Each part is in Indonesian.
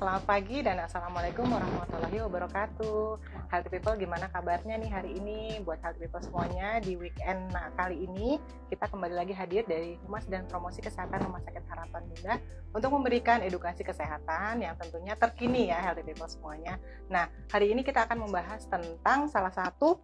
Selamat pagi dan Assalamualaikum warahmatullahi wabarakatuh. Healthy People, gimana kabarnya nih hari ini? Buat Healthy People semuanya, di weekend kali ini kita kembali lagi hadir dari Humas dan Promosi Kesehatan Rumah Sakit Harapan Bunda untuk memberikan edukasi kesehatan yang tentunya terkini ya Healthy People semuanya. Nah, hari ini kita akan membahas tentang salah satu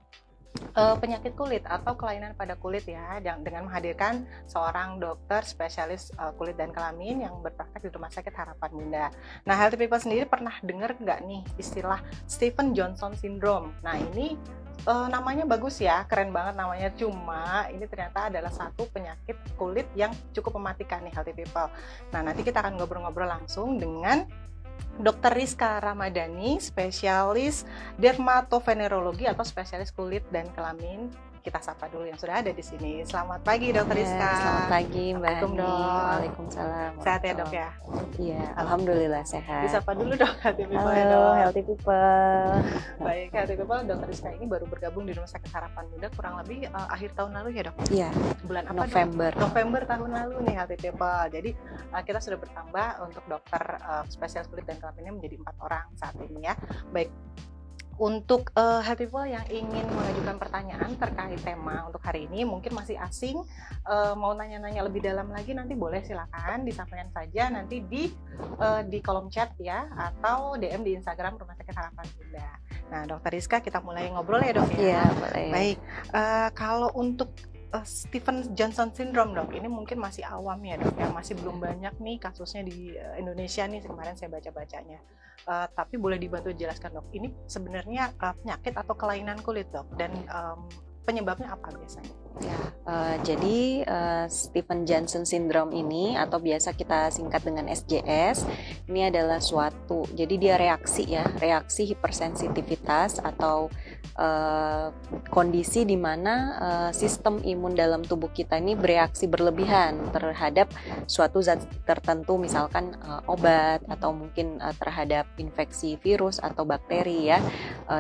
penyakit kulit atau kelainan pada kulit ya, dengan menghadirkan seorang dokter spesialis kulit dan kelamin yang berpraktek di Rumah Sakit Harapan Bunda. Nah, Healthy People sendiri pernah dengar nggak nih istilah Stevens Johnson Syndrome? Nah, ini namanya bagus ya, keren banget namanya. Cuma ini ternyata adalah satu penyakit kulit yang cukup mematikan nih Healthy People. Nah, nanti kita akan ngobrol-ngobrol langsung dengan Dr. Rizka Ramadhani, spesialis dermatovenerologi atau spesialis kulit dan kelamin. Kita sapa dulu yang sudah ada di sini. Selamat pagi Dr. Rizka. Selamat pagi Mbak Ani. Waalaikumsalam. Sehat ya dok ya? Iya, alhamdulillah sehat. Disapa dulu dok Healthy People. Halo Healthy People. Baik Healthy People, Dr. Rizka ini baru bergabung di Rumah Sakit Harapan Bunda kurang lebih akhir tahun lalu ya dok? Iya. Bulan apa November. Dok? November tahun lalu nih Healthy People. Jadi kita sudah bertambah untuk dokter spesialis kulit dan kelaminnya menjadi 4 orang saat ini ya. Baik. Untuk Healthy People yang ingin mengajukan pertanyaan terkait tema untuk hari ini mungkin masih asing, mau nanya-nanya lebih dalam lagi nanti boleh silakan disampaikan saja nanti di kolom chat ya atau DM di Instagram Rumah Sakit Harapan Bunda. Nah, Dokter Rizka kita mulai ngobrol ya dok ya. Iya boleh. Baik, kalau untuk Stevens Johnson Syndrome dok, ini mungkin masih awam ya dok ya, masih belum banyak nih kasusnya di Indonesia nih kemarin saya baca-bacanya. Tapi boleh dibantu jelaskan dok, ini sebenarnya penyakit atau kelainan kulit dok, dan penyebabnya apa biasanya? Ya, jadi Stevens Johnson Syndrome ini atau biasa kita singkat dengan SJS, ini adalah suatu, jadi dia reaksi hipersensitivitas atau kondisi di mana sistem imun dalam tubuh kita ini bereaksi berlebihan terhadap suatu zat tertentu, misalkan obat atau mungkin terhadap infeksi virus atau bakteri ya,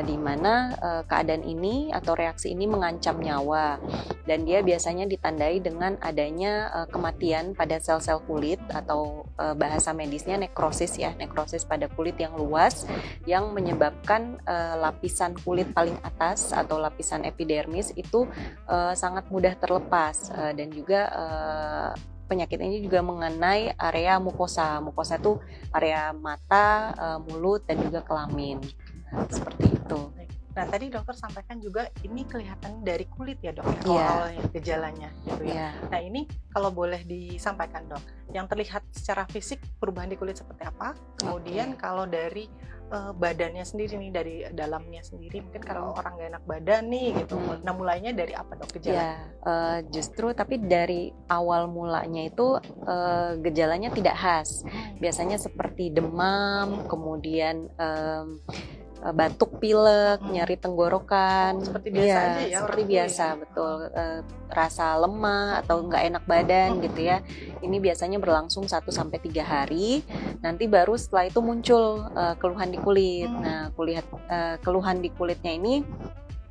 di mana keadaan ini atau reaksi ini mengancam nyawa. Dan dia biasanya ditandai dengan adanya kematian pada sel-sel kulit atau bahasa medisnya nekrosis ya, nekrosis pada kulit yang luas yang menyebabkan lapisan kulit paling atas atau lapisan epidermis itu sangat mudah terlepas, dan juga penyakit ini juga mengenai area mukosa. Mukosa itu area mata, mulut dan juga kelamin. Seperti itu. Nah, tadi dokter sampaikan juga ini kelihatan dari kulit ya dok, awalnya gejalanya gitu ya. Nah, ini kalau boleh disampaikan dok, yang terlihat secara fisik perubahan di kulit seperti apa? Kemudian kalau dari badannya sendiri nih, dari dalamnya sendiri, mungkin kalau orang gak enak badan nih gitu. Nah, mulainya dari apa dok gejalanya? Justru tapi dari awal mulanya itu gejalanya tidak khas. Biasanya seperti demam, kemudian batuk pilek, nyeri tenggorokan, seperti biasa aja ya, seperti biasa ya. Betul, rasa lemah atau nggak enak badan gitu ya. Ini biasanya berlangsung 1-3 hari, nanti baru setelah itu muncul keluhan di kulit. Nah, keluhan di kulitnya ini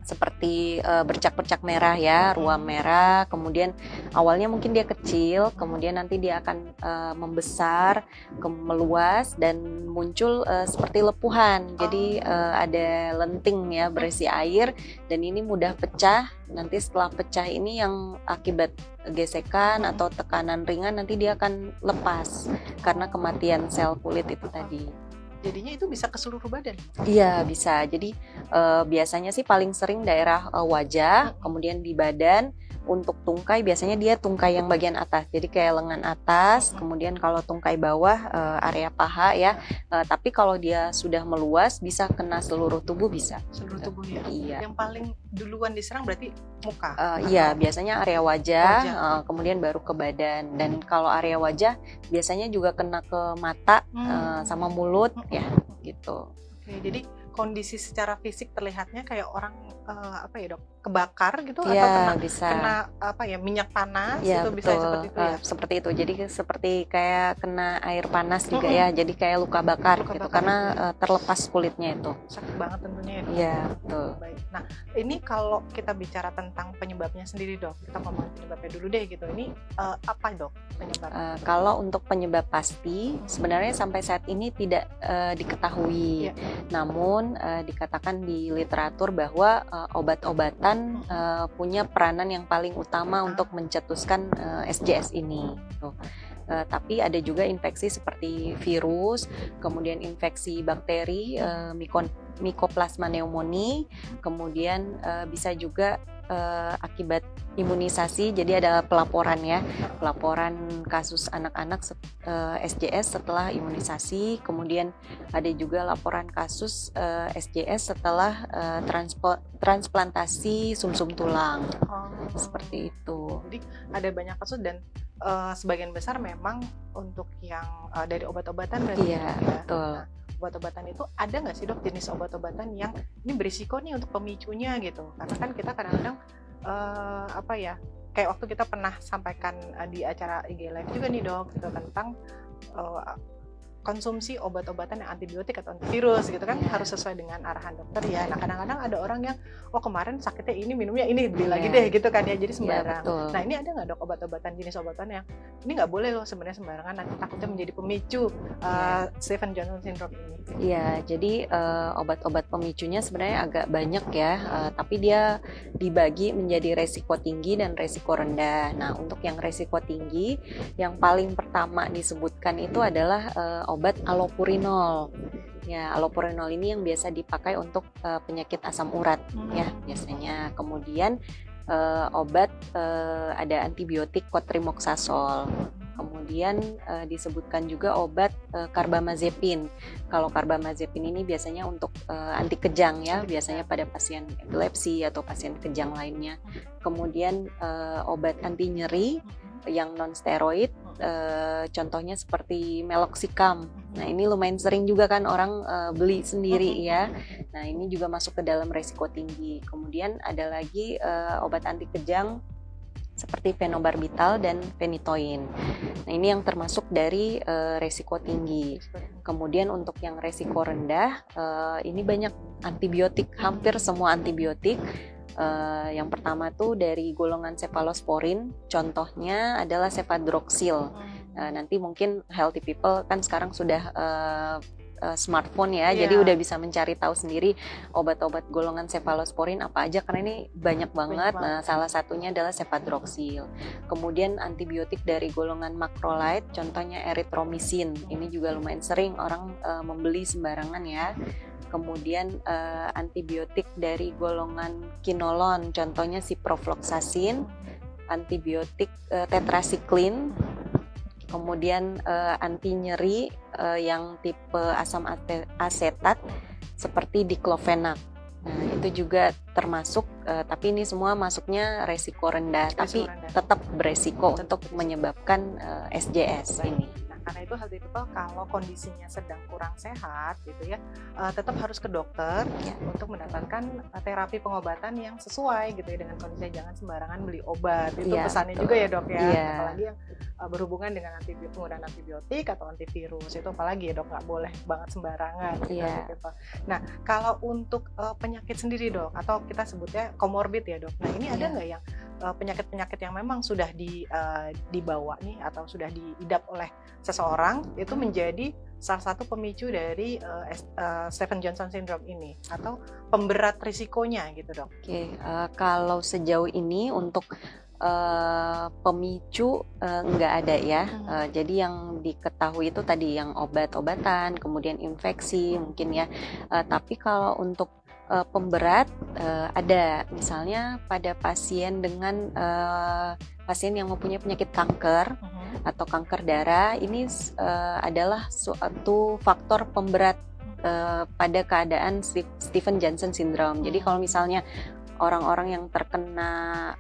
seperti bercak-bercak merah ya, ruam merah, kemudian awalnya mungkin dia kecil, kemudian nanti dia akan membesar, meluas dan muncul seperti lepuhan. Jadi ada lenting ya berisi air dan ini mudah pecah. Nanti setelah pecah ini yang akibat gesekan atau tekanan ringan nanti dia akan lepas karena kematian sel kulit itu tadi. Jadinya itu bisa ke seluruh badan? Iya bisa, jadi biasanya sih paling sering daerah wajah, kemudian di badan. Untuk tungkai biasanya dia tungkai yang bagian atas, jadi kayak lengan atas, kemudian kalau tungkai bawah area paha ya. Tapi kalau dia sudah meluas bisa kena seluruh tubuh, bisa. Seluruh tubuh ya? Iya. Yang paling duluan diserang berarti muka? Iya, biasanya area wajah. Kemudian baru ke badan. Dan kalau area wajah biasanya juga kena ke mata sama mulut ya gitu. Oke, jadi kondisi secara fisik terlihatnya kayak orang apa ya dok, kebakar gitu atau Iya, kena bisa. apa ya, minyak panas Ya, itu bisa betul. seperti itu ya? Seperti itu. Jadi seperti kayak kena air panas juga Mm-mm. ya. Jadi kayak luka bakar Luka gitu bakar karena gitu ya? terlepas kulitnya itu. Sakit banget tentunya ya dok. Iya, betul. Baik. Nah, ini kalau kita bicara tentang penyebabnya sendiri dok, kita ngomongin penyebabnya dulu deh gitu. Ini apa dok penyebab? Kalau untuk penyebab pasti sebenarnya sampai saat ini tidak diketahui. Iya. Namun dikatakan di literatur bahwa obat-obatan punya peranan yang paling utama untuk mencetuskan SJS ini. Tuh. Tapi ada juga infeksi seperti virus, kemudian infeksi bakteri, Mycoplasma pneumoniae, kemudian bisa juga akibat imunisasi. Jadi ada pelaporan ya, pelaporan kasus anak-anak SJS setelah imunisasi, kemudian ada juga laporan kasus SJS setelah transplantasi sumsum tulang. Seperti itu. Jadi ada banyak kasus dan sebagian besar memang untuk yang dari obat-obatan berarti. Iya, betul. Nah, obat-obatan itu ada nggak sih dok jenis obat-obatan yang ini berisiko nih untuk pemicunya gitu? Karena kan kita kadang-kadang apa ya, kayak waktu kita pernah sampaikan di acara IG Live juga nih dok gitu, tentang konsumsi obat-obatan yang antibiotik atau antivirus gitu kan harus sesuai dengan arahan dokter ya. Nah kadang-kadang ada orang yang kemarin sakitnya ini minumnya ini beli lagi deh gitu kan ya, jadi sembarang. Nah ini ada nggak dok obat-obatan jenis obatan yang ini nggak boleh loh sebenarnya sembarangan, nanti takutnya menjadi pemicu Stevens-Johnson syndrome ini? Iya, jadi obat-obat pemicunya sebenarnya agak banyak ya, tapi dia dibagi menjadi resiko tinggi dan resiko rendah. Nah untuk yang resiko tinggi, yang paling pertama disebutkan itu adalah obat allopurinol. Ya, allopurinol ini yang biasa dipakai untuk penyakit asam urat ya biasanya. Kemudian obat ada antibiotik cotrimoxazole. Kemudian disebutkan juga obat carbamazepin. Kalau carbamazepin ini biasanya untuk anti kejang ya, biasanya pada pasien epilepsi atau pasien kejang lainnya. Kemudian obat anti nyeri yang non steroid, contohnya seperti meloxicam. Nah ini lumayan sering juga kan orang beli sendiri ya. Nah ini juga masuk ke dalam resiko tinggi. Kemudian ada lagi obat anti kejang seperti fenobarbital dan phenytoin. Nah ini yang termasuk dari resiko tinggi. Kemudian untuk yang resiko rendah, ini banyak antibiotik, hampir semua antibiotik. Yang pertama tuh dari golongan cephalosporin, contohnya adalah cefadroxil. Nanti mungkin healthy people kan sekarang sudah smartphone ya, jadi udah bisa mencari tahu sendiri obat-obat golongan cephalosporin apa aja karena ini banyak banget. Nah, salah satunya adalah cefadroxil. Kemudian antibiotik dari golongan macrolide, contohnya erythromycin. Ini juga lumayan sering orang membeli sembarangan ya. Kemudian antibiotik dari golongan kinolon, contohnya ciprofloxacin, antibiotik tetracycline. Kemudian anti nyeri yang tipe asam asetat seperti diclofenac. Nah, itu juga termasuk, tapi ini semua masuknya resiko rendah, tapi tetap beresiko untuk menyebabkan SJS ini. Karena itu healthy people kalau kondisinya sedang kurang sehat gitu ya, tetap harus ke dokter untuk mendapatkan terapi pengobatan yang sesuai gitu ya dengan kondisinya, jangan sembarangan beli obat. Itu pesannya betul juga ya dok ya, apalagi yang berhubungan dengan penggunaan antibiotik atau antivirus itu apalagi ya dok, nggak boleh banget sembarangan gitu. Nah kalau untuk penyakit sendiri dok, atau kita sebutnya komorbid ya dok, nah ini ada nggak yang penyakit-penyakit yang memang sudah dibawa nih atau sudah diidap oleh seseorang itu menjadi salah satu pemicu dari Stevens-Johnson syndrome ini atau pemberat risikonya gitu dok? Kalau sejauh ini untuk pemicu nggak ada ya. Jadi yang diketahui itu tadi yang obat-obatan, kemudian infeksi mungkin ya. Tapi kalau untuk pemberat ada, misalnya pada pasien dengan pasien yang mempunyai penyakit kanker atau kanker darah, ini adalah suatu faktor pemberat pada keadaan Stevens-Johnson syndrome. Jadi kalau misalnya orang-orang yang terkena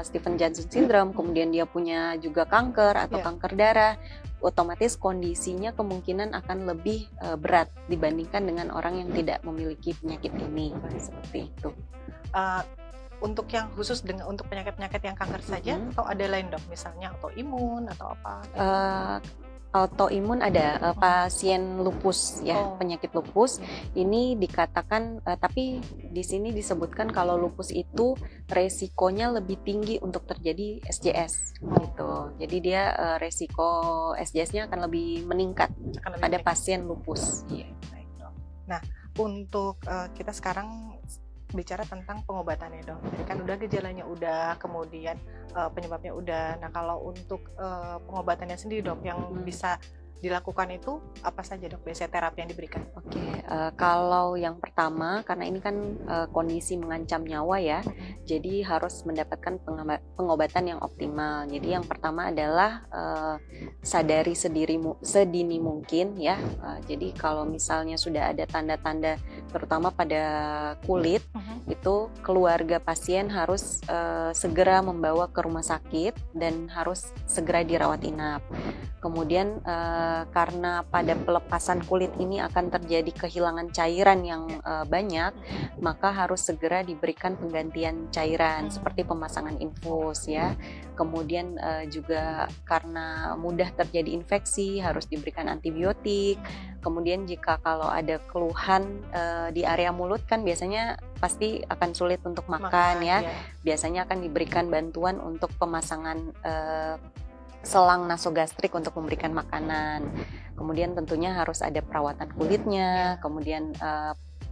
Stevens-Johnson syndrome, kemudian dia punya juga kanker atau kanker darah, otomatis kondisinya kemungkinan akan lebih berat dibandingkan dengan orang yang tidak memiliki penyakit ini, seperti itu. Untuk yang khusus untuk penyakit-penyakit yang kanker saja, atau ada lain dok, misalnya autoimun atau apa? Autoimun ada pasien lupus ya, penyakit lupus ini dikatakan, tapi di sini disebutkan kalau lupus itu resikonya lebih tinggi untuk terjadi SJS gitu. Jadi dia resiko SJS-nya akan lebih meningkat pada pasien lupus. Iya. Nah, untuk kita sekarang bicara tentang pengobatannya dok. Jadi kan udah gejalanya udah, kemudian penyebabnya udah. Nah kalau untuk pengobatannya sendiri dok, yang bisa dilakukan itu apa saja dok? Biasanya terapi yang diberikan? Kalau yang pertama, karena ini kan kondisi mengancam nyawa ya, jadi harus mendapatkan pengobatan yang optimal. Jadi yang pertama adalah sadari sedini mungkin ya. Jadi kalau misalnya sudah ada tanda-tanda, terutama pada kulit, itu keluarga pasien harus segera membawa ke rumah sakit dan harus segera dirawat inap. Kemudian karena pada pelepasan kulit ini akan terjadi kehilangan cairan yang banyak, maka harus segera diberikan penggantian cairan seperti pemasangan infus ya. Kemudian juga karena mudah terjadi infeksi harus diberikan antibiotik. Kemudian jika kalau ada keluhan di area mulut kan biasanya pasti akan sulit untuk makan ya. Biasanya akan diberikan bantuan untuk pemasangan selang nasogastrik untuk memberikan makanan. Kemudian tentunya harus ada perawatan kulitnya. Kemudian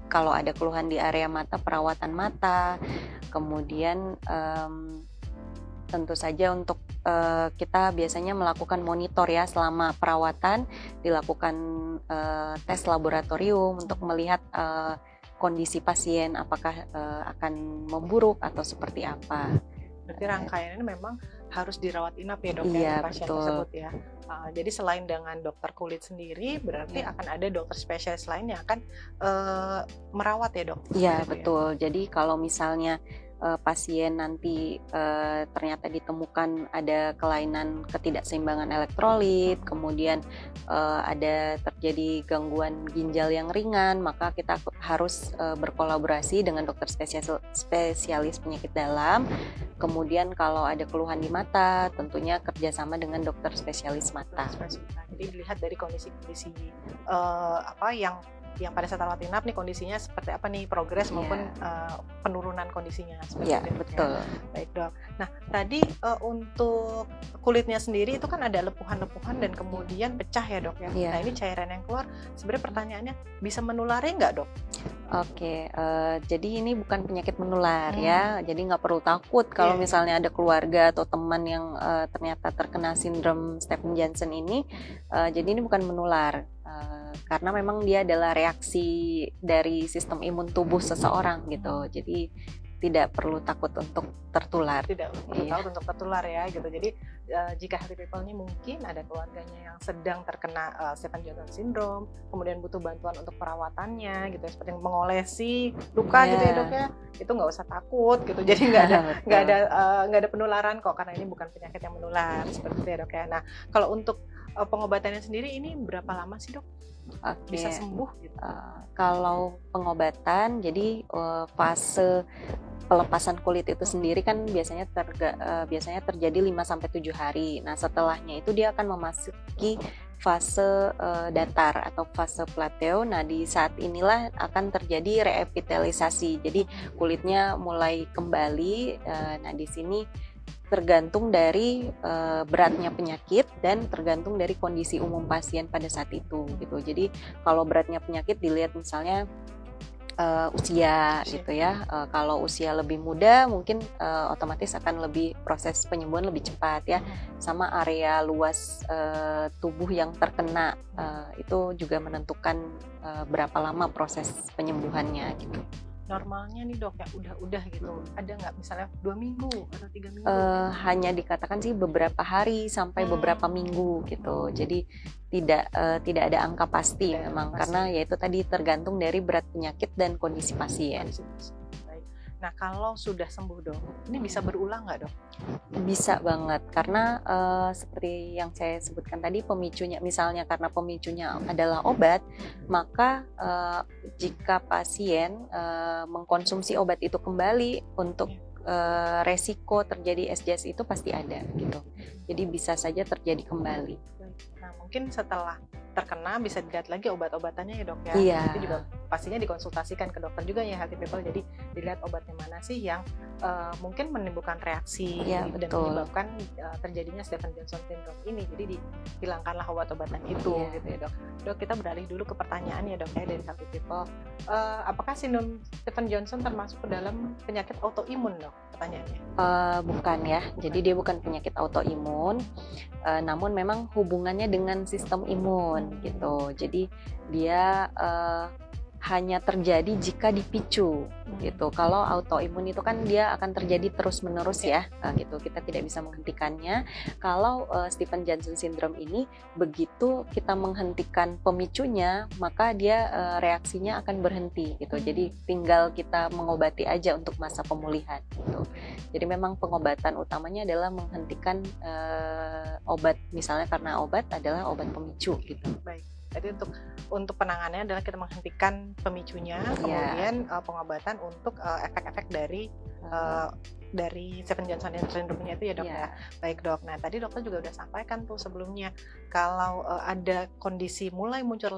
kalau ada keluhan di area mata, perawatan mata. Kemudian tentu saja untuk kita biasanya melakukan monitor ya selama perawatan, dilakukan tes laboratorium untuk melihat kondisi pasien apakah akan memburuk atau seperti apa. Berarti rangkaian ini memang harus dirawat inap ya dok pasien tersebut ya. Jadi selain dengan dokter kulit sendiri, berarti akan ada dokter spesialis lain yang akan merawat ya dok? Iya betul. Jadi kalau misalnya pasien nanti ternyata ditemukan ada kelainan ketidakseimbangan elektrolit, kemudian ada terjadi gangguan ginjal yang ringan, maka kita harus berkolaborasi dengan dokter spesialis penyakit dalam. Kemudian kalau ada keluhan di mata, tentunya kerjasama dengan dokter spesialis mata. Jadi dilihat dari kondisi-kondisi yang pada saat rawat inap nih kondisinya seperti apa nih, progres maupun penurunan kondisinya seperti itu. Betul. Baik dok. Nah tadi untuk kulitnya sendiri itu kan ada lepuhan-lepuhan dan kemudian pecah ya dok ya. Nah ini cairan yang keluar, sebenarnya pertanyaannya bisa menulari nggak dok? Jadi ini bukan penyakit menular ya, jadi nggak perlu takut kalau misalnya ada keluarga atau teman yang ternyata terkena sindrom Stevens-Johnson ini. Jadi ini bukan menular. Karena memang dia adalah reaksi dari sistem imun tubuh seseorang gitu, jadi tidak perlu takut untuk tertular. Tidak perlu takut untuk tertular ya gitu. Jadi jika healthy people ini mungkin ada keluarganya yang sedang terkena Stevens-Johnson syndrome, kemudian butuh bantuan untuk perawatannya gitu, seperti mengolesi luka gitu ya dok ya, itu nggak usah takut gitu. Jadi nggak ada penularan kok, karena ini bukan penyakit yang menular seperti itu ya dok ya. Nah kalau untuk pengobatannya sendiri ini berapa lama sih dok? Bisa sembuh gitu? Kalau pengobatan, jadi fase pelepasan kulit itu sendiri kan biasanya terjadi 5-7 hari. Nah setelahnya itu dia akan memasuki fase datar atau fase plateo. Nah di saat inilah akan terjadi reepitelisasi. Jadi kulitnya mulai kembali. Nah di sini tergantung dari beratnya penyakit dan tergantung dari kondisi umum pasien pada saat itu gitu. Jadi kalau beratnya penyakit dilihat misalnya usia gitu ya. Kalau usia lebih muda mungkin otomatis akan lebih proses penyembuhan lebih cepat ya. Sama area luas tubuh yang terkena itu juga menentukan berapa lama proses penyembuhannya gitu. Normalnya nih dok ya udah gitu, ada nggak misalnya 2 minggu atau 3 minggu? Hanya dikatakan sih beberapa hari sampai beberapa minggu gitu. Jadi tidak ada angka pasti memang, karena yaitu tadi tergantung dari berat penyakit dan kondisi pasien. Baik. Nah, kalau sudah sembuh dok, ini bisa berulang nggak dok? Bisa banget, karena seperti yang saya sebutkan tadi, pemicunya misalnya karena pemicunya adalah obat, maka jika pasien mengkonsumsi obat itu kembali, untuk resiko terjadi SJS itu pasti ada gitu. Jadi bisa saja terjadi kembali. Nah, mungkin setelah terkena bisa dilihat lagi obat-obatannya ya dok ya. Iya. Itu juga pastinya dikonsultasikan ke dokter juga ya, healthy people. Jadi dilihat obatnya mana sih yang mungkin menimbulkan reaksi Iya, dan betul. menyebabkan terjadinya Stevens-Johnson syndrome ini. Jadi dihilangkanlah obat-obatan itu Iya. gitu ya dok. Dok, kita beralih dulu ke pertanyaan ya dok ya dari healthy people. Apakah sindrom Stevens-Johnson termasuk ke dalam penyakit autoimun dok? Pertanyaannya. Bukan ya, jadi dia bukan penyakit autoimun, namun memang hubungannya dengan sistem imun gitu. Jadi dia hanya terjadi jika dipicu gitu. Kalau autoimun itu kan dia akan terjadi terus-menerus ya, gitu. Kita tidak bisa menghentikannya. Kalau Stevens-Johnson syndrome ini, begitu kita menghentikan pemicunya, maka dia reaksinya akan berhenti gitu. Jadi tinggal kita mengobati aja untuk masa pemulihan gitu. Jadi memang pengobatan utamanya adalah menghentikan obat, misalnya karena obat adalah obat pemicu gitu. Baik. Jadi untuk penanganannya adalah kita menghentikan pemicunya, kemudian pengobatan untuk efek-efek dari Stevens-Johnson syndrome-nya itu ya dok ya. Baik dok. Nah tadi dokter juga udah sampaikan tuh sebelumnya kalau ada kondisi mulai muncul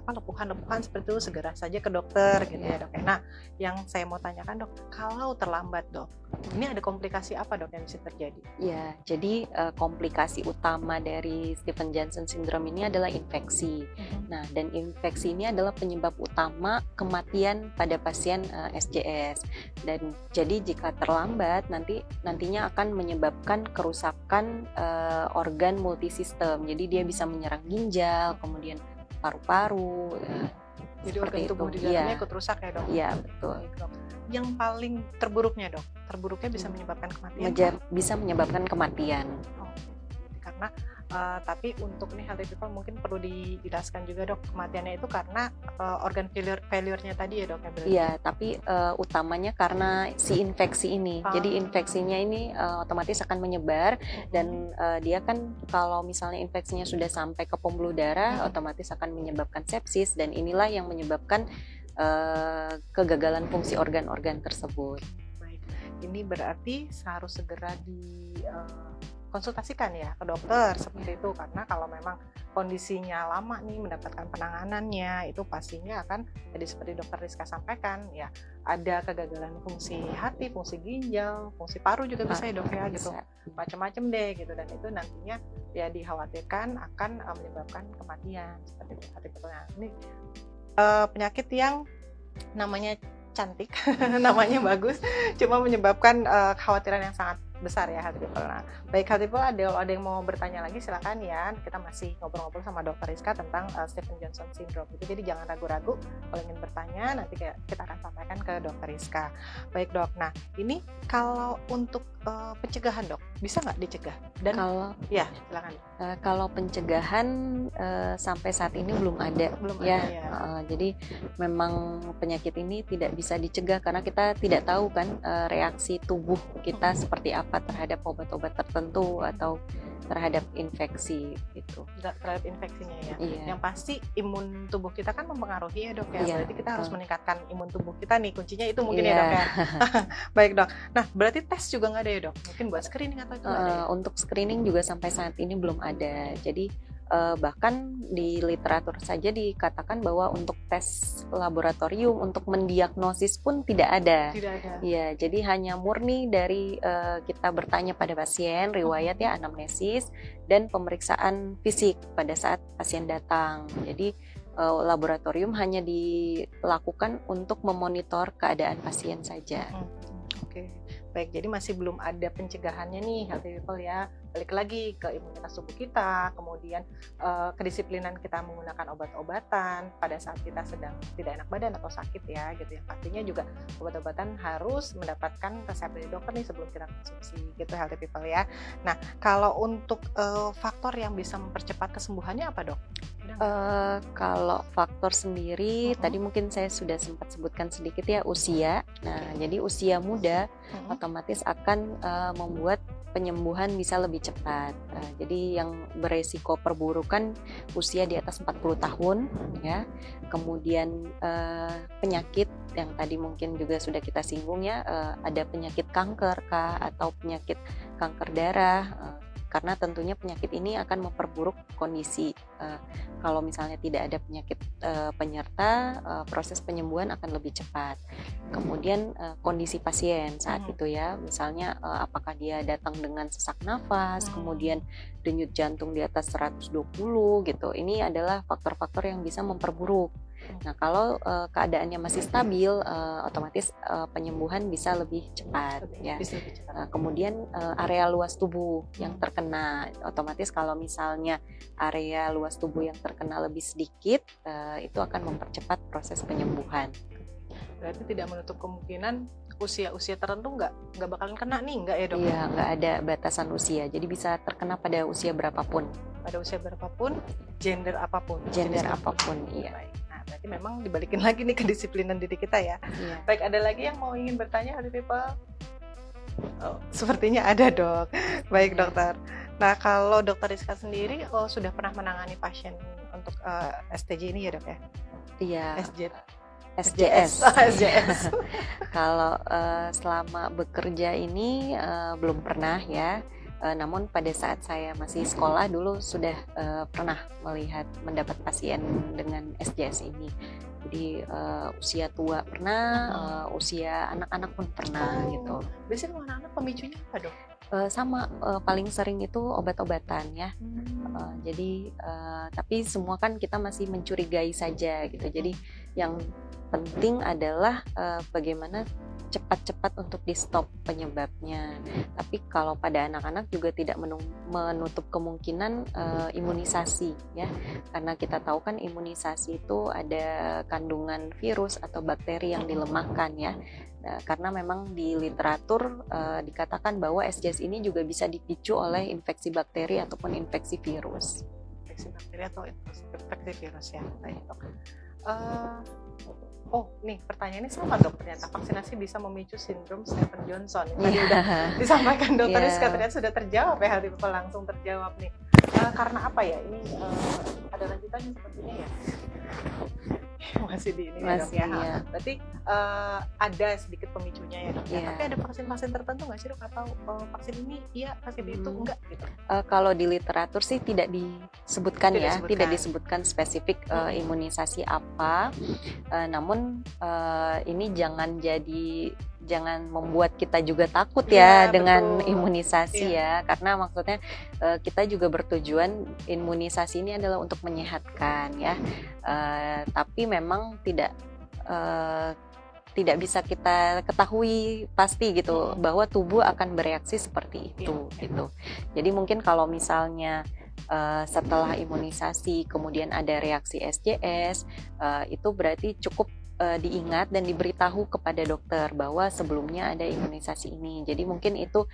lepuhan-lepuhan seperti itu, segera saja ke dokter gitu ya dok. Nah yang saya mau tanyakan dok, kalau terlambat dok, ini ada komplikasi apa dok yang bisa terjadi? Ya, jadi komplikasi utama dari Stevens-Johnson syndrome ini adalah infeksi. Nah, dan infeksi ini adalah penyebab utama kematian pada pasien SJS. Dan jadi jika terlambat nantinya akan menyebabkan kerusakan organ multisistem. Jadi dia bisa menyerang ginjal, kemudian paru-paru. Jadi organ tubuh di dalamnya ikut rusak ya dok? Iya, betul. Baik, dok. Yang paling terburuknya dok? Terburuknya bisa menyebabkan kematian? Bisa menyebabkan kematian. Karena tapi untuk nih healthy people mungkin perlu dijelaskan juga dok, kematiannya itu karena organ failure-nya tadi ya dok ya? Iya, tapi utamanya karena si infeksi ini. Jadi infeksinya ini otomatis akan menyebar dan dia kan kalau misalnya infeksinya sudah sampai ke pembuluh darah, otomatis akan menyebabkan sepsis, dan inilah yang menyebabkan kegagalan fungsi organ-organ tersebut. Baik, ini berarti harus segera konsultasikan ya ke dokter seperti itu, karena kalau memang kondisinya lama nih mendapatkan penanganannya, itu pastinya akan jadi seperti dokter Rizka sampaikan ya, ada kegagalan fungsi hati, fungsi ginjal, fungsi paru juga bisa ya dok ya gitu, macam-macam deh gitu, dan itu nantinya ya dikhawatirkan akan menyebabkan kematian seperti itu. Ini penyakit yang namanya cantik, namanya bagus, cuma menyebabkan kekhawatiran yang sangat besar ya healthy people. Nah, baik healthy people, ada yang mau bertanya lagi silakan ya. Kita masih ngobrol-ngobrol sama Dr. Rizka tentang Stevens-Johnson syndrome. Jadi jangan ragu-ragu kalau ingin bertanya, nanti kita akan sampaikan ke Dr. Rizka. Baik dok. Nah ini kalau untuk pencegahan dok, bisa nggak dicegah? Dan ya silakan. Kalau pencegahan sampai saat ini belum ada. Jadi memang penyakit ini tidak bisa dicegah karena kita tidak tahu kan reaksi tubuh kita seperti apa terhadap obat-obat tertentu atau terhadap infeksi itu. Terhadap infeksinya ya. Iya. Yang pasti imun tubuh kita kan mempengaruhi ya dok ya. Berarti kita harus meningkatkan imun tubuh kita nih, kuncinya itu mungkin ya dok ya. Baik dok. Nah berarti tes juga nggak ada ya dok? Mungkin buat screening atau juga ada ya? Untuk screening juga sampai saat ini belum ada. Jadi bahkan di literatur saja dikatakan bahwa untuk tes laboratorium untuk mendiagnosis pun tidak ada. Tidak ada. Ya, jadi hanya murni dari kita bertanya pada pasien, riwayat ya, anamnesis dan pemeriksaan fisik pada saat pasien datang. Jadi laboratorium hanya dilakukan untuk memonitor keadaan pasien saja. Oke. Baik, jadi masih belum ada pencegahannya nih healthy people ya. Balik lagi ke imunitas tubuh kita, kemudian kedisiplinan kita menggunakan obat-obatan pada saat kita sedang tidak enak badan atau sakit ya gitu ya. Pastinya juga obat-obatan harus mendapatkan resep dari dokter nih sebelum kita konsumsi gitu healthy people ya. Nah, kalau untuk faktor yang bisa mempercepat kesembuhannya apa dok? Kalau faktor sendiri, tadi mungkin saya sudah sempat sebutkan sedikit ya, usia. Nah, jadi usia muda otomatis akan membuat penyembuhan bisa lebih cepat. Jadi yang beresiko perburukan usia di atas 40 tahun, ya. Kemudian penyakit yang tadi mungkin juga sudah kita singgung ya, ada penyakit kanker kah atau penyakit kanker darah. Karena tentunya penyakit ini akan memperburuk kondisi. Kalau misalnya tidak ada penyakit penyerta, proses penyembuhan akan lebih cepat. Kemudian kondisi pasien saat itu ya, misalnya apakah dia datang dengan sesak nafas, kemudian denyut jantung di atas 120 gitu. Ini adalah faktor-faktor yang bisa memperburuk. Nah, kalau keadaannya masih stabil, otomatis penyembuhan bisa lebih cepat ya. Kemudian area luas tubuh yang terkena, otomatis kalau misalnya area luas tubuh yang terkena lebih sedikit, itu akan mempercepat proses penyembuhan. Berarti tidak menutup kemungkinan usia tertentu nggak bakalan kena nih, nggak ya dok? Iya, nggak ada batasan usia, jadi bisa terkena pada usia berapapun. Pada usia berapapun, gender apapun. Gender apapun, iya. Nah, berarti memang dibalikin lagi nih kedisiplinan diri kita ya. Iya. Baik, ada lagi yang mau ingin bertanya, Healthy People? Oh, sepertinya ada dok. Baik dokter. Nah, kalau dokter Rizka sendiri sudah pernah menangani pasien untuk STJ ini ya dok ya? Iya. SJS. Kalau selama bekerja ini belum pernah ya. Namun pada saat saya masih sekolah dulu sudah pernah mendapat pasien dengan SJS ini. Jadi usia tua pernah, usia anak-anak pun pernah gitu. Biasanya anak-anak pemicunya apa dok? Sama paling sering itu obat-obatan ya. Jadi tapi semua kan kita masih mencurigai saja gitu. Jadi yang penting adalah bagaimana cepat-cepat untuk di stop penyebabnya. Tapi kalau pada anak-anak juga tidak menutup kemungkinan imunisasi ya, karena kita tahu kan imunisasi itu ada kandungan virus atau bakteri yang dilemahkan ya. Nah, karena memang di literatur dikatakan bahwa SJS ini juga bisa dipicu oleh infeksi bakteri ataupun infeksi virus. Infeksi bakteri atau infeksi virus ya. Baik dok. Nih pertanyaannya sama dok, ternyata vaksinasi bisa memicu sindrom Stevens-Johnson. Tadi udah disampaikan dokter Rizka, ternyata sudah terjawab ya, Healthy People langsung terjawab nih. Karena apa ya? Ini ada lanjutannya sepertinya ya. Masih di ini ya dok ya. Berarti ada sedikit pemicunya ya dok. Tapi ada vaksin-vaksin tertentu nggak sih dok? Atau vaksin ini iya, vaksin itu enggak gitu? Kalau di literatur sih tidak disebutkan tidak disebutkan spesifik imunisasi apa. Namun ini jangan membuat kita juga takut ya dengan imunisasi ya, karena maksudnya kita juga bertujuan imunisasi ini adalah untuk menyehatkan ya, tapi memang tidak bisa kita ketahui pasti gitu bahwa tubuh akan bereaksi seperti itu gitu. Jadi mungkin kalau misalnya setelah imunisasi kemudian ada reaksi SJS, itu berarti cukup diingat dan diberitahu kepada dokter bahwa sebelumnya ada imunisasi ini. Jadi mungkin itu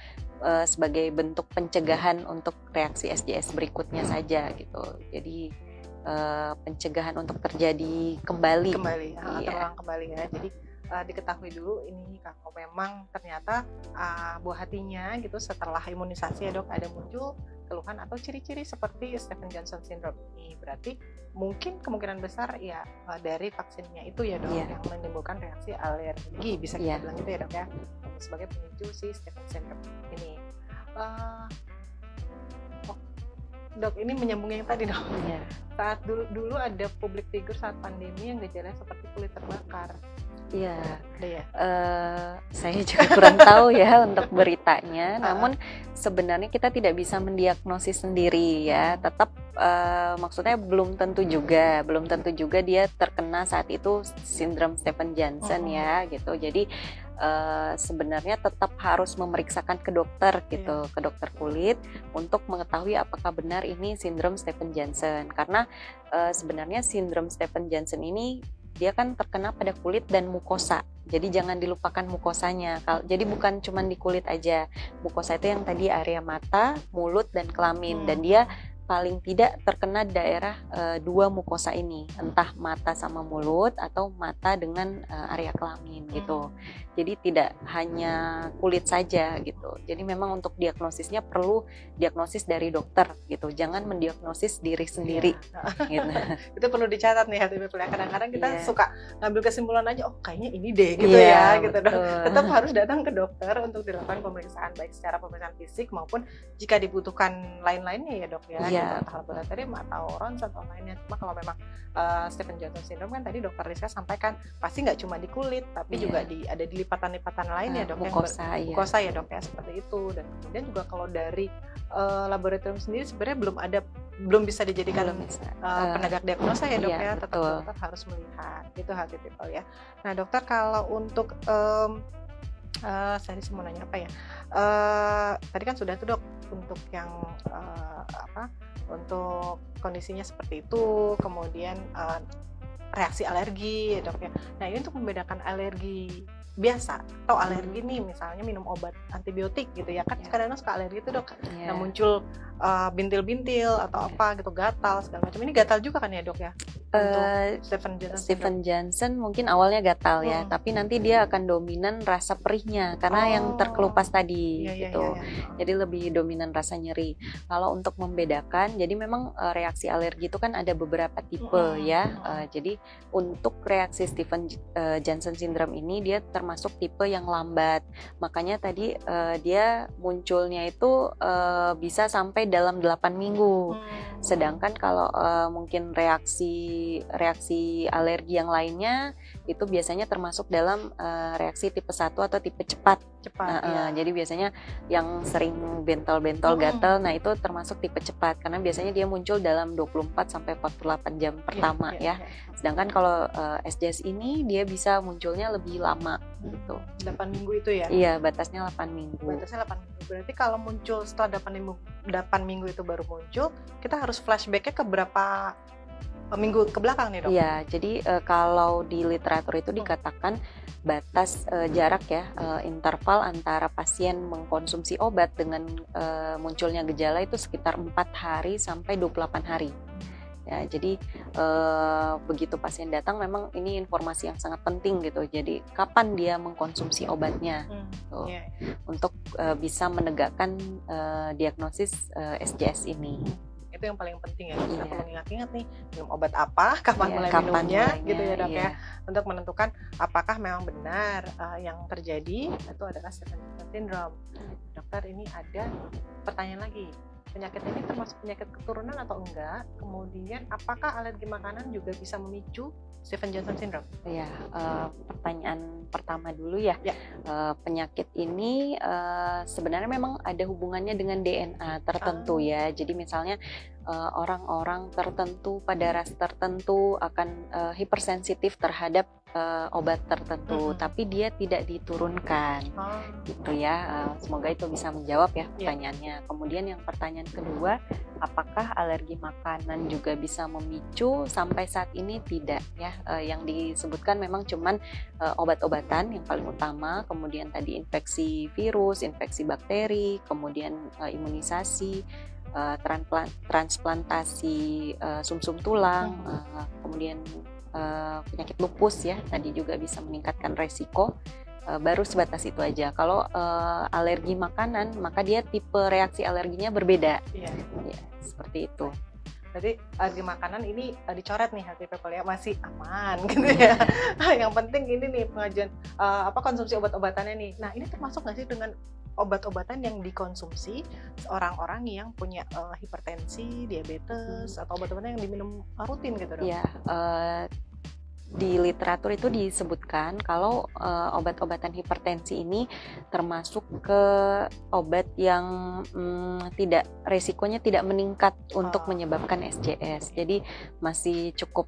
sebagai bentuk pencegahan untuk reaksi SJS berikutnya saja gitu. Jadi pencegahan untuk terjadi kembali terulang kembali ya. Jadi diketahui dulu ini kalau memang ternyata buah hatinya gitu setelah imunisasi ya dok ada muncul keluhan atau ciri-ciri seperti Stevens-Johnson syndrome ini, berarti mungkin kemungkinan besar ya dari vaksinnya itu ya dok yang menimbulkan reaksi alergi, bisa kita bilang gitu ya dok ya, sebagai pemicu si Stevens syndrome ini. Dok, ini menyambung yang tadi dok. Saat dulu ada public figure saat pandemi yang gejalanya seperti kulit terbakar. Iya, saya juga kurang tahu ya untuk beritanya. Namun sebenarnya kita tidak bisa mendiagnosis sendiri ya. Tetap maksudnya belum tentu juga dia terkena saat itu sindrom Stevens-Johnson ya gitu. Jadi sebenarnya tetap harus memeriksakan ke dokter gitu, ke dokter kulit untuk mengetahui apakah benar ini sindrom Stevens-Johnson. Karena sebenarnya sindrom Stevens-Johnson ini dia kan terkena pada kulit dan mukosa. Jadi jangan dilupakan mukosanya. Jadi bukan cuma di kulit aja. Mukosa itu yang tadi area mata, mulut dan kelamin, dan dia paling tidak terkena daerah dua mukosa ini, entah mata sama mulut atau mata dengan area kelamin gitu. Jadi tidak hanya kulit saja gitu. Jadi memang untuk diagnosisnya perlu diagnosis dari dokter gitu. Jangan mendiagnosis diri sendiri. Gitu. Itu perlu dicatat nih Healthy People ya. Kadang-kadang kita suka ngambil kesimpulan aja, oh kayaknya ini deh gitu ya gitu dong. Tetap harus datang ke dokter untuk dilakukan pemeriksaan baik secara pemeriksaan fisik maupun jika dibutuhkan lain-lainnya ya dok ya. Entah laboratorium atau ronsen atau lainnya. Cuma kalau memang Stevens Johnson syndrome kan tadi dokter Rizka sampaikan pasti nggak cuma di kulit tapi juga ada di lipatan-lipatan lain ya dok, mukosa ya dok ya, seperti itu. Dan kemudian juga kalau dari laboratorium sendiri sebenarnya belum bisa dijadikan penegak diagnosa ya dok ya, tetap dokter harus melihat. Itu Healthy People ya. Nah dokter, kalau untuk saya mau nanya apa ya, tadi kan sudah tuh dok untuk yang untuk kondisinya seperti itu, kemudian reaksi alergi ya dok ya. Nah ini untuk membedakan alergi biasa atau alergi nih, misalnya minum obat antibiotik gitu ya kan, kadang-kadang suka alergi itu dok. Nah muncul bintil-bintil atau apa gitu, gatal segala macam. Ini gatal juga kan ya dok ya? Stevens Johnson mungkin awalnya gatal ya, tapi nanti dia akan dominan rasa perihnya karena yang terkelupas tadi gitu. Jadi lebih dominan rasa nyeri. Kalau untuk membedakan, jadi memang reaksi alergi itu kan ada beberapa tipe ya. Jadi untuk reaksi Stevens Johnson syndrome ini dia termasuk tipe yang lambat. Makanya tadi dia munculnya itu bisa sampai dalam 8 minggu. Sedangkan kalau mungkin reaksi alergi yang lainnya itu biasanya termasuk dalam reaksi tipe 1 atau tipe cepat. Jadi biasanya yang sering bentol-bentol gatal, nah itu termasuk tipe cepat karena biasanya dia muncul dalam 24 sampai 48 jam pertama ya. Sedangkan kalau SJS ini dia bisa munculnya lebih lama gitu. 8 minggu itu ya? Iya, batasnya 8 minggu. Batasnya 8 minggu. Berarti kalau muncul setelah 8 minggu itu baru muncul, kita harus flashback-nya ke berapa minggu ke belakang nih dok? Iya, jadi kalau di literatur itu dikatakan batas jarak ya, interval antara pasien mengkonsumsi obat dengan munculnya gejala itu sekitar 4 hari sampai 28 hari. Ya, jadi begitu pasien datang memang ini informasi yang sangat penting gitu. Jadi kapan dia mengkonsumsi obatnya untuk bisa menegakkan diagnosis SJS ini. Itu yang paling penting ya, kita perlu ingat-ingat nih minum obat apa, kapan mulai minumnya gitu ya dok ya, untuk menentukan apakah memang benar yang terjadi itu adalah Stevens Johnson syndrome. Dokter, ini ada pertanyaan lagi, penyakit ini termasuk penyakit keturunan atau enggak? Kemudian apakah alergi makanan juga bisa memicu Stevens Johnson syndrome? Ya, pertanyaan pertama dulu ya. Penyakit ini sebenarnya memang ada hubungannya dengan DNA tertentu ya. Jadi misalnya orang-orang tertentu pada ras tertentu akan hipersensitif terhadap obat tertentu, tapi dia tidak diturunkan, gitu ya. Semoga itu bisa menjawab ya pertanyaannya. Kemudian yang pertanyaan kedua, apakah alergi makanan juga bisa memicu? Sampai saat ini tidak ya. Yang disebutkan memang cuman obat-obatan yang paling utama, kemudian tadi infeksi virus, infeksi bakteri, kemudian imunisasi, transplantasi sumsum tulang, kemudian penyakit lupus ya, tadi juga bisa meningkatkan resiko. Baru sebatas itu aja. Kalau alergi makanan, maka dia tipe reaksi alerginya berbeda. Ya, seperti itu. Jadi alergi makanan ini dicoret nih Healthy People ya, masih aman gitu ya. Yang penting ini nih pengajuan konsumsi obat-obatannya nih. Nah ini termasuk nggak sih dengan obat-obatan yang dikonsumsi orang-orang yang punya hipertensi, diabetes, atau obat-obatan yang diminum rutin gitu dok? Ya, di literatur itu disebutkan kalau obat-obatan hipertensi ini termasuk ke obat yang resikonya tidak meningkat untuk menyebabkan SJS. Jadi masih cukup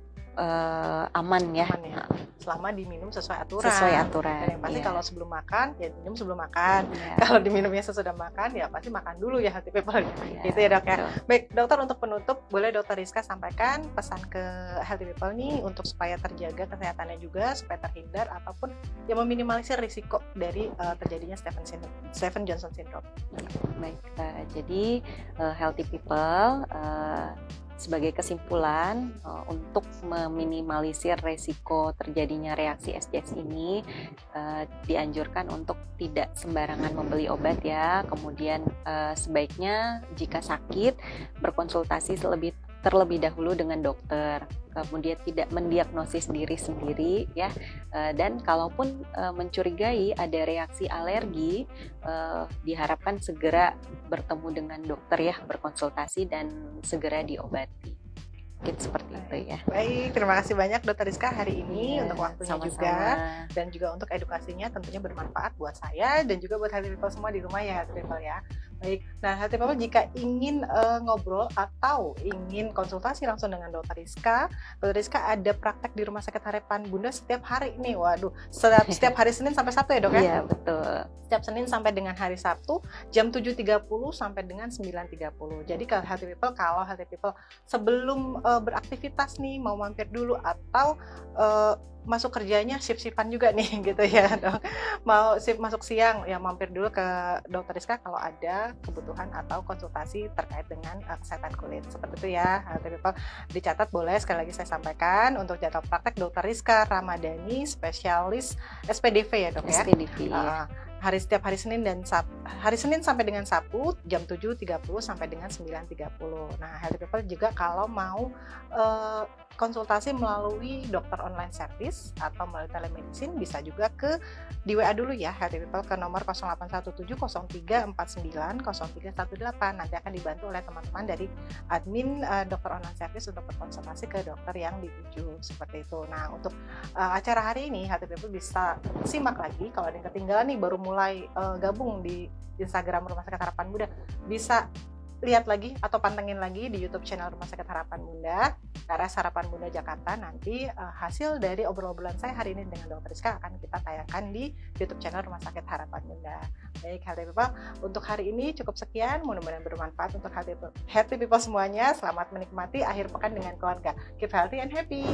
aman ya. Aman ya. Selama diminum sesuai aturan. Sesuai aturan. Dan yang pasti iya. kalau sebelum makan ya minum sebelum makan. Iya. Kalau diminumnya sesudah makan ya pasti makan dulu ya healthy people. Iya, Gitu ya dok ya. betul. Baik dokter, untuk penutup boleh dokter Rizka sampaikan pesan ke healthy people nih untuk supaya terjaga kesehatannya juga, supaya terhindar ataupun yang meminimalisir risiko dari terjadinya Stevens Johnson syndrome. Baik, jadi healthy people sebagai kesimpulan untuk meminimalisir resiko terjadinya reaksi SJS ini dianjurkan untuk tidak sembarangan membeli obat ya. Kemudian sebaiknya jika sakit berkonsultasi terlebih dahulu dengan dokter. Kemudian tidak mendiagnosis diri sendiri ya. Dan kalaupun mencurigai ada reaksi alergi, diharapkan segera bertemu dengan dokter ya, berkonsultasi dan segera diobati. Mungkin seperti itu ya. Baik, terima kasih banyak Dokter Rizka hari ini untuk waktunya sama-sama. juga, dan juga untuk edukasinya tentunya bermanfaat buat saya dan juga buat healthy people semua di rumah ya healthy people ya. Baik, nah healthy people jika ingin ngobrol atau ingin konsultasi langsung dengan Dokter Rizka ada praktek di Rumah Sakit Harapan Bunda setiap hari nih. Waduh, setiap hari Senin sampai Sabtu ya dok ya? Iya betul. Setiap Senin sampai dengan hari Sabtu jam 7.30 sampai dengan 9.30. Jadi kalau healthy people sebelum beraktivitas nih mau mampir dulu atau masuk kerjanya shift-shiftan juga nih gitu ya dok, mau shift masuk siang ya mampir dulu ke Dokter Rizka kalau ada kebutuhan atau konsultasi terkait dengan kesehatan kulit seperti itu ya healthy people. Dicatat boleh, sekali lagi saya sampaikan untuk jadwal praktek Dokter Rizka Ramadhani, spesialis SPDV ya dok ya. SPDV Setiap hari Senin sampai dengan Sabtu jam 7.30 sampai dengan 9.30. Nah, healthy people juga kalau mau konsultasi melalui dokter online service atau melalui telemedicine bisa juga di WA dulu ya healthy people ke nomor 081703490318. Nanti akan dibantu oleh teman-teman dari admin dokter online service untuk berkonsultasi ke dokter yang dituju seperti itu. Nah, untuk acara hari ini healthy people bisa simak lagi kalau ada yang ketinggalan nih baru mulai gabung di Instagram Rumah Sakit Harapan Bunda, bisa lihat lagi atau pantengin lagi di YouTube channel Rumah Sakit Harapan Bunda, RS Harapan Bunda Jakarta. Nanti hasil dari obrolan saya hari ini dengan Dokter Rizka akan kita tayangkan di YouTube channel Rumah Sakit Harapan Bunda. Baik healthy people, untuk hari ini cukup sekian, mudah-mudahan bermanfaat untuk healthy people semuanya. Selamat menikmati akhir pekan dengan keluarga. Keep healthy and happy.